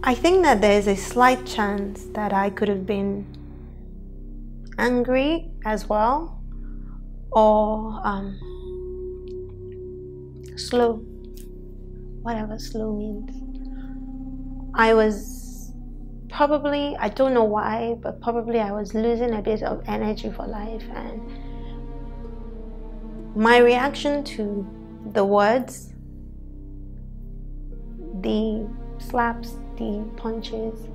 I think that there's a slight chance that I could have been angry as well, or slow, whatever slow means. I was probably, I don't know why, but probably I was losing a bit of energy for life, and my reaction to the words, the slaps, the punches,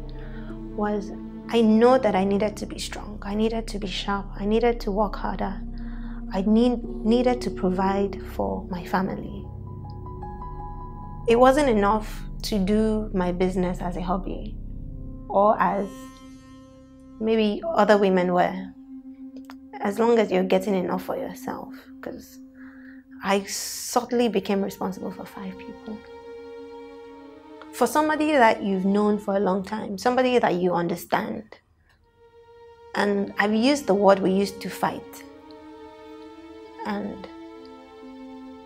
was I know that I needed to be strong, I needed to be sharp, I needed to work harder, I needed to provide for my family. It wasn't enough to do my business as a hobby, or as maybe other women were, as long as you're getting enough for yourself, because I suddenly became responsible for 5 people. For somebody that you've known for a long time, somebody that you understand, and I've used the word we used to fight, and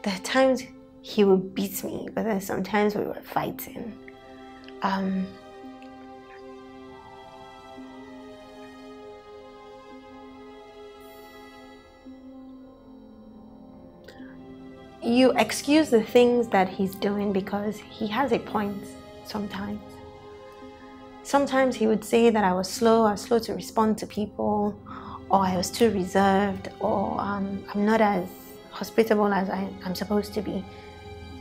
there are times he would beat me, but then sometimes we were fighting. You excuse the things that he's doing because he has a point sometimes. Sometimes he would say that I was slow to respond to people, or I was too reserved, or I'm not as hospitable as I'm supposed to be.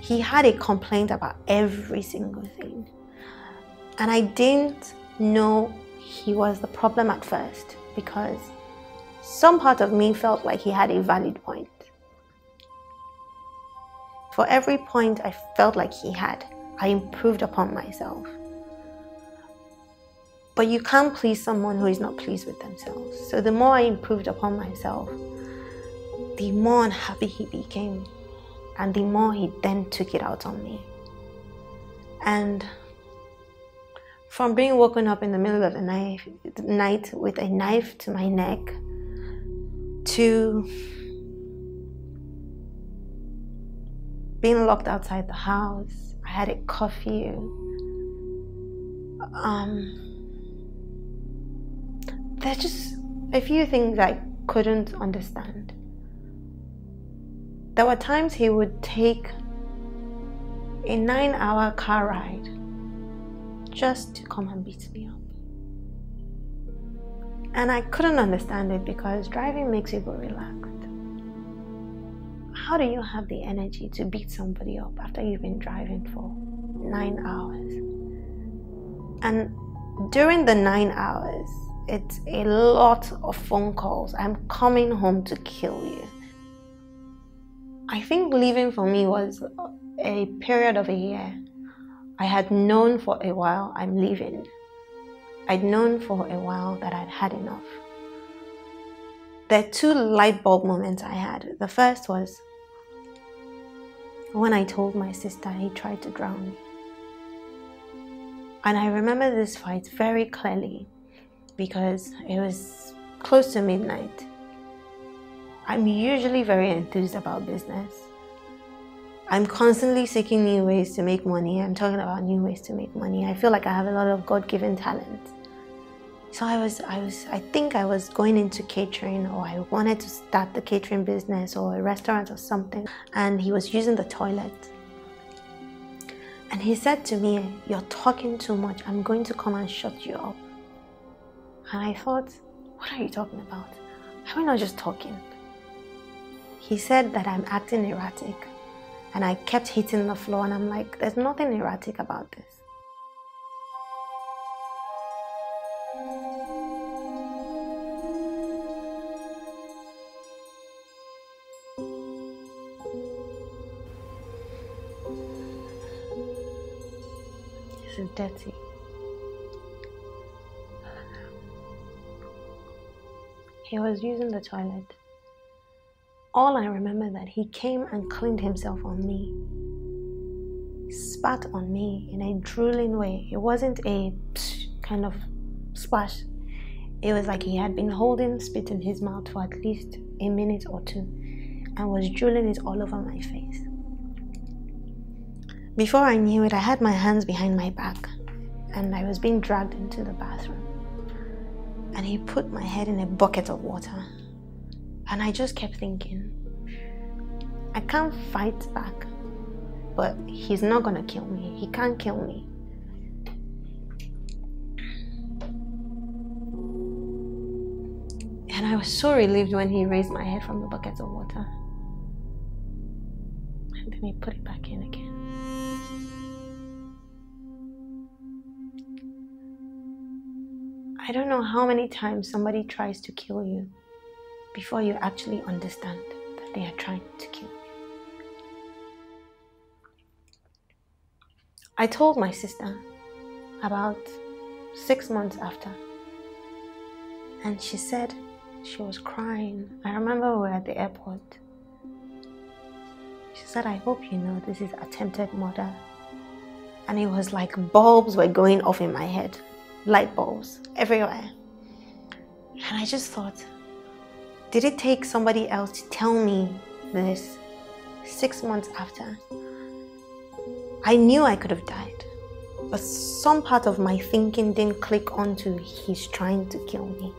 He had a complaint about every single thing. And I didn't know he was the problem at first, because some part of me felt like he had a valid point. For every point I felt like he had, I improved upon myself. But you can't please someone who is not pleased with themselves. So the more I improved upon myself, the more unhappy he became, and the more he then took it out on me. And from being woken up in the middle of the night with a knife to my neck, to being locked outside the house, I had a curfew. There's just a few things I couldn't understand. There were times he would take a 9-hour car ride just to come and beat me up. And I couldn't understand it, because driving makes you go relaxed. How do you have the energy to beat somebody up after you've been driving for 9 hours? And during the 9 hours, it's a lot of phone calls. I'm coming home to kill you. I think leaving for me was a period of a year. I had known for a while I'm leaving. I'd known for a while that I'd had enough. There are 2 light bulb moments I had. The first was when I told my sister he tried to drown me. And I remember this fight very clearly, because it was close to midnight. I'm usually very enthused about business. I'm constantly seeking new ways to make money. I'm talking about new ways to make money. I feel like I have a lot of God-given talent. So I think I was going into catering, or I wanted to start the catering business or a restaurant or something. And he was using the toilet. And he said to me, "You're talking too much. I'm going to come and shut you up." And I thought, what are you talking about? Are we not just talking? He said that I'm acting erratic. And I kept hitting the floor, and I'm like, there's nothing erratic about this. This is dirty. He was using the toilet. All I remember that he came and cleaned himself on me. Spat on me in a drooling way. It wasn't a kind of splash. It was like he had been holding spit in his mouth for at least a minute or 2 and was drooling it all over my face. Before I knew it, I had my hands behind my back and I was being dragged into the bathroom. And he put my head in a bucket of water. And I just kept thinking, I can't fight back, but he's not gonna kill me. He can't kill me. And I was so relieved when he raised my head from the bucket of water. And then he put it back in again. I don't know how many times somebody tries to kill you before you actually understand that they are trying to kill you. I told my sister about 6 months after, and she said she was crying. I remember we were at the airport. She said, I hope you know this is attempted murder. And it was like bulbs were going off in my head. Light bulbs everywhere. And I just thought, did it take somebody else to tell me this 6 months after? I knew I could have died, but some part of my thinking didn't click onto he's trying to kill me.